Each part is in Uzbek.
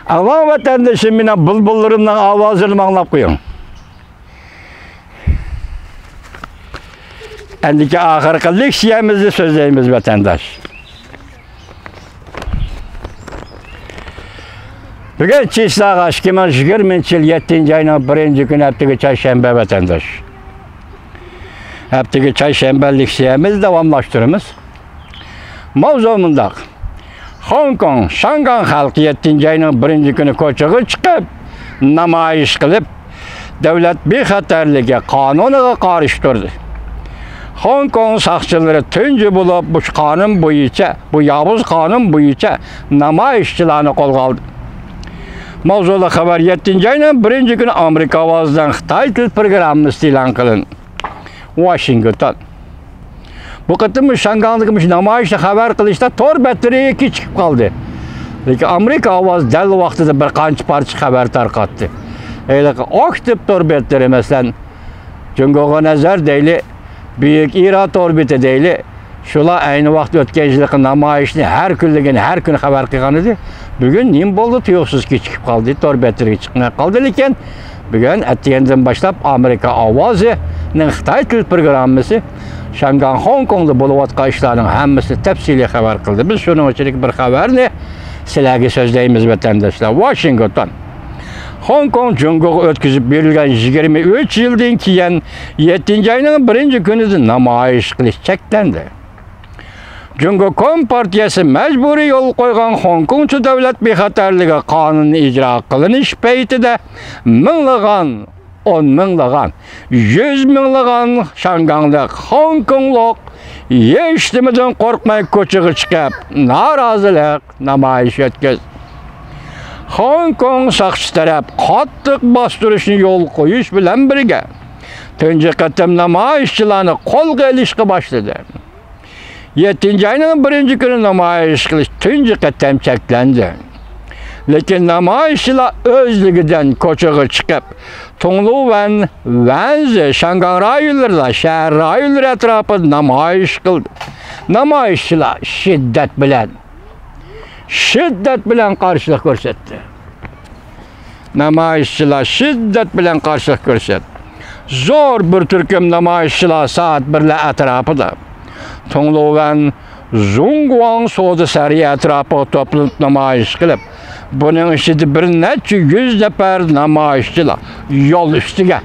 Avam vatandaşım mine bulbullarımdan avazını anlap koyun. Endiki ahırkı leksiyemizi sözleyimiz vatandaş. Bugün Çislağa 2020 ayının 1. günü hepteki çarşamba vatandaş. Hepteki çarşamba leksiyemizi devamlaştırımız. Mavzumunda Hong Kong, Şangay halkı 7. ayının 1. günü koçağı çıkıp namayış kılıp devlet bir xatarlığa kanuna karıştırdı. Hong Kong sakçıları tüncü bulup bu kanun boyunca, bu yavuz kanun boyunca namayışçılarını kolga aldı. Mavzulu haber 7. ayının 1. günü Amerika avazdan Xitay Til programını ilan kılın. Washington. Bu kıtımız Şangay'daki namayışta haber kılışta tor batteriye iki çıkıp kaldı. Lekin Amerika avaz del vaxtida bir qancha parça haber tarqatdı. Öyle ki oktip tor batteri mesela Cungoga nazar deyli büyük İrat orbiti deyli şula aynı vaqt o'tkaziliq namoyishni har kun xabar qilgan edi. Bugun nim bo'ldi tuyuqsiz kechikib qoldi, tor batteriga chiqmay qoldi, lekin bugun attigandan boshlab Amerika ovozining Xitoy til programmasi Şangay Hong Kongda bo'layotgan ishlarning hammasini tafsiliy xabar qildi. Biz shuning uchun bir xabarni sizlarga so'zlaymiz vatandoshlar. Washington. Hong Kong Cungoga o'tkazib berilgan 23 yildan keyin 7. ayning 1. kunida namoyish qilish cheklandi. Cungo Kompartiyasi majburiy yo'l qo'ygan Hong Kong davlat bexatarligi qonuni ijro qilinish paytida minglagan, 10 minglagan, 100 minglagan Şangaylik Hong Konglik hechnimadan qo'rqmay ko'chaga chiqib norozilik namoyish o'tkazdi. Hong Kong saqchi taraf qattiq bostirishni yo'l qo'yish bilan birga tunji qatam namoyishchilarni qo'lga olishga boshladi. 7. ayning 1. kuni namoyish qilish tunji qatam cheklandi. Lekin namoyishchilar o'zligidan ko'chaga chiqib, Tongluvan, Wanzi, Şangay rayonlarida, shahar rayonlari atrofida namoyish qildi. Namoyishchilar shiddat bilan qarshilik ko'rsatdi. Namoyishchilar shiddat bilan qarshilik ko'rsatdi. Zo'r bir turkum namoyishchilar soat 1 atrofida Tongluvan, Zhongguang savdo sari atrofiga to'planib namoyish qilib, buning ichida bir necha 100 nafar namoyishchilar yo'l ustiga,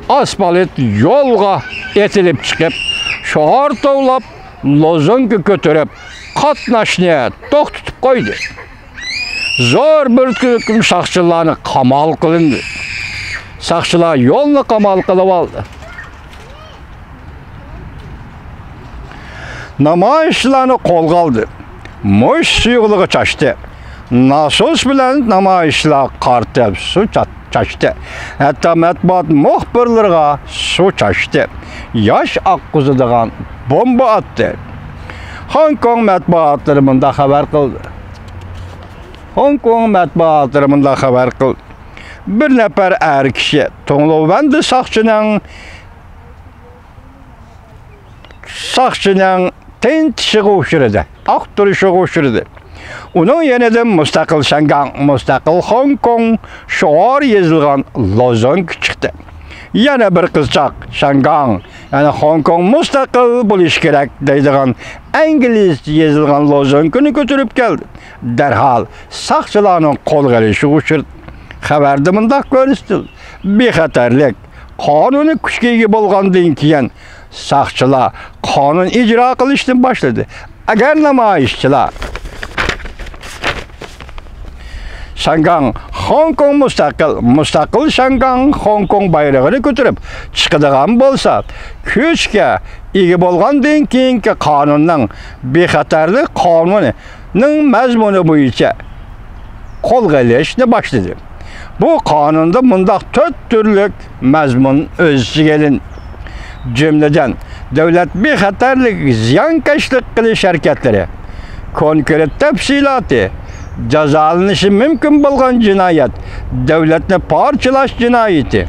asfalt yo'lga etilib chiqib, shahar tovlab, lozung ko'tarib, qatnashni to'xtatib qo'ydi. Zo'r bir turkum saqchilarni qamal qilindi. Saqchilar yo'lni qamal qilib oldi. Namoyishchilarni qo'lga oldi. Mo'sh suyuqligi chashdi. Nasos bilan namoyishchilar qartab suv chashdi. Hatto matbuot muxbirlariga suv chashdi. Yosh oqquzadigan bomba otdi. Hong Kong matbuotlari bunda xabar qildi. Hong Kong matbuotlari bunda xabar qildi. Bir nafar er kishi Tongluvan'da saqchining tintishiga uchradi, aqtirishiga uchradi. Uning yanada mustaqil Şangay, mustaqil Hong Kong shior yozilgan lozung chiqdi. Yana bir qizchaq Şangay, yani Hong Kong mustaqil bo'lish kerak deydigan inglizcha yozilgan lozungni ko'tarib keldi. Darhol saqchilarning qo'lga olishiga uchradi. Xabarda bunday ko'rsatildi. Bexatarlik qonuni kuchga ega bo'lgandan keyin saqchilar qonun ijro qilishni boshladi. Agar namoyishchilar Şangay Hong Kong mustaqil Şangay Hong Kong bayrog'ini ko'tarib chiqadigan bo'lsa, kuchga ega bo'lgandan keyingi qonunning bexatarlik qonunining mazmuni bo'yicha qo'lga olishni boshladi. Bu qonunda bundaq 4 turlik mazmun o'z ichiga olindi. Cümleden devlet bexatarlik, ziyonkashlik qilish harakatlari, konkret tafsiloti, jazolanishi mumkin bo'lgan jinoyat, davlatni parchalash jinoyati,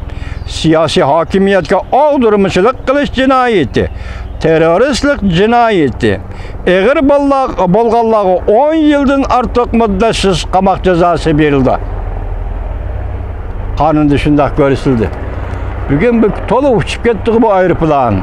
siyosiy hokimiyatga og'dirmachilik qilish jinoyati, terroristlik jinoyati, Eğer bolğanlarga 10 yıldan artık müddetsiz qamak cezası verildi. Kanunda şundaq görüldü. Bugün bu to'la uçup ketdi bu aeroplan.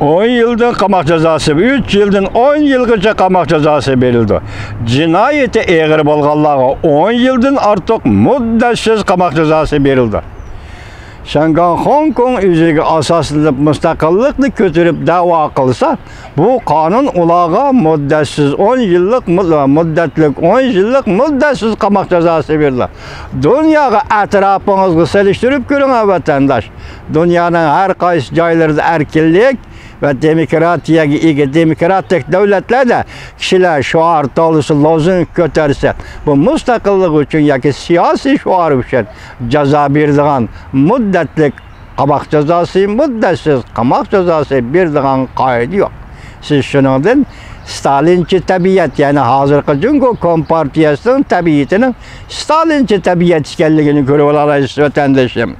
10 yıldan qamak cezası, 3 yıldan 10 yılgacha qamak cezası verildi. Cinayeti eğer bolğanlarga 10 yıldan artık müddetsiz qamak cezası verildi. Shangang Hong Kong üzerine asaslanıp müstakillikni kötürüp dava kılsa, bu kanun ulağa müddetsiz 10 yıllık müddetlik 10 yıllık müddetsiz qamak cezası verildi. Dünyaga etrafınızı seliştirip görün vatandaş. Dünyanın her qaysı joylarida erkinlik ve demokratiyaga ega demokratik devletlerde kişiler şuar dolusu lozung ko'tarsa, bu müstakillik için yoki siyosiy şuar uchun jazo beradigan müddetlik qamoq jazosi, muddatsiz qamoq jazosi beradigan qoida yo'q. Siz shuningdan Stalinchi tabiat, yani hozirgi Jungo Kompartiyasining tabiatining Stalinchi tabiat ekanligini ko'rib olasiz vatandoshim.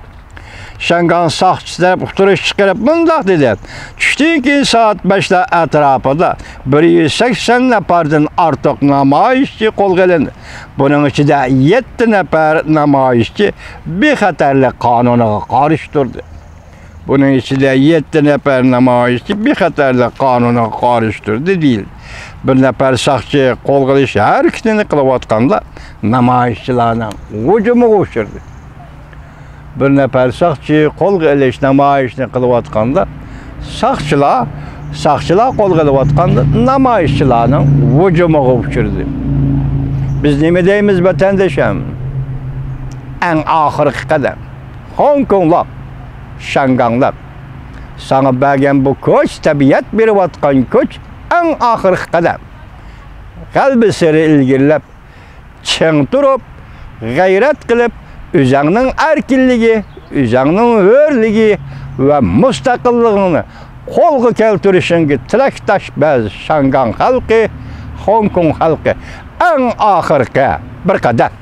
Shangang soqchilar uqtirish chiqarib bundoq dedi. Tushdan keyin soat 5da atrofida 180 nafardan ortiq namoyishchi qo'lga olindi. Buning ichida 7 nafar namoyishchi bexatarlik qonuniga qarshi turdi. Buning ichida 7 nafar namoyishchi bexatarlik qonuniga qarshi turdi deyil. Bir nafar soqchi qo'lga olish harakatini qilayotganda namoyishchilarning hujumiga uchirdi. Bir nafar soqchi qo'lga olish namoyishini qilayotganda soqchilar qo'lga olayotganda namoyishchilarning hujumiga uchirdi. Biz nima deymiz vatandoshim? Eng oxirgi qadam Hong Konglar, Shanganglar sana bergan bu kuch, tabiat berayotgan kuch eng oxirgi qadam. Qalbi sari ilgirlab, ching turib, g'ayrat qilib, o'zingning erkinligi, o'zingning hurligi va mustaqilligini qo'lga keltirishingga tilakdosh biz Shangang xalqi, Hong Kong xalqi eng oxirgi bir qadam.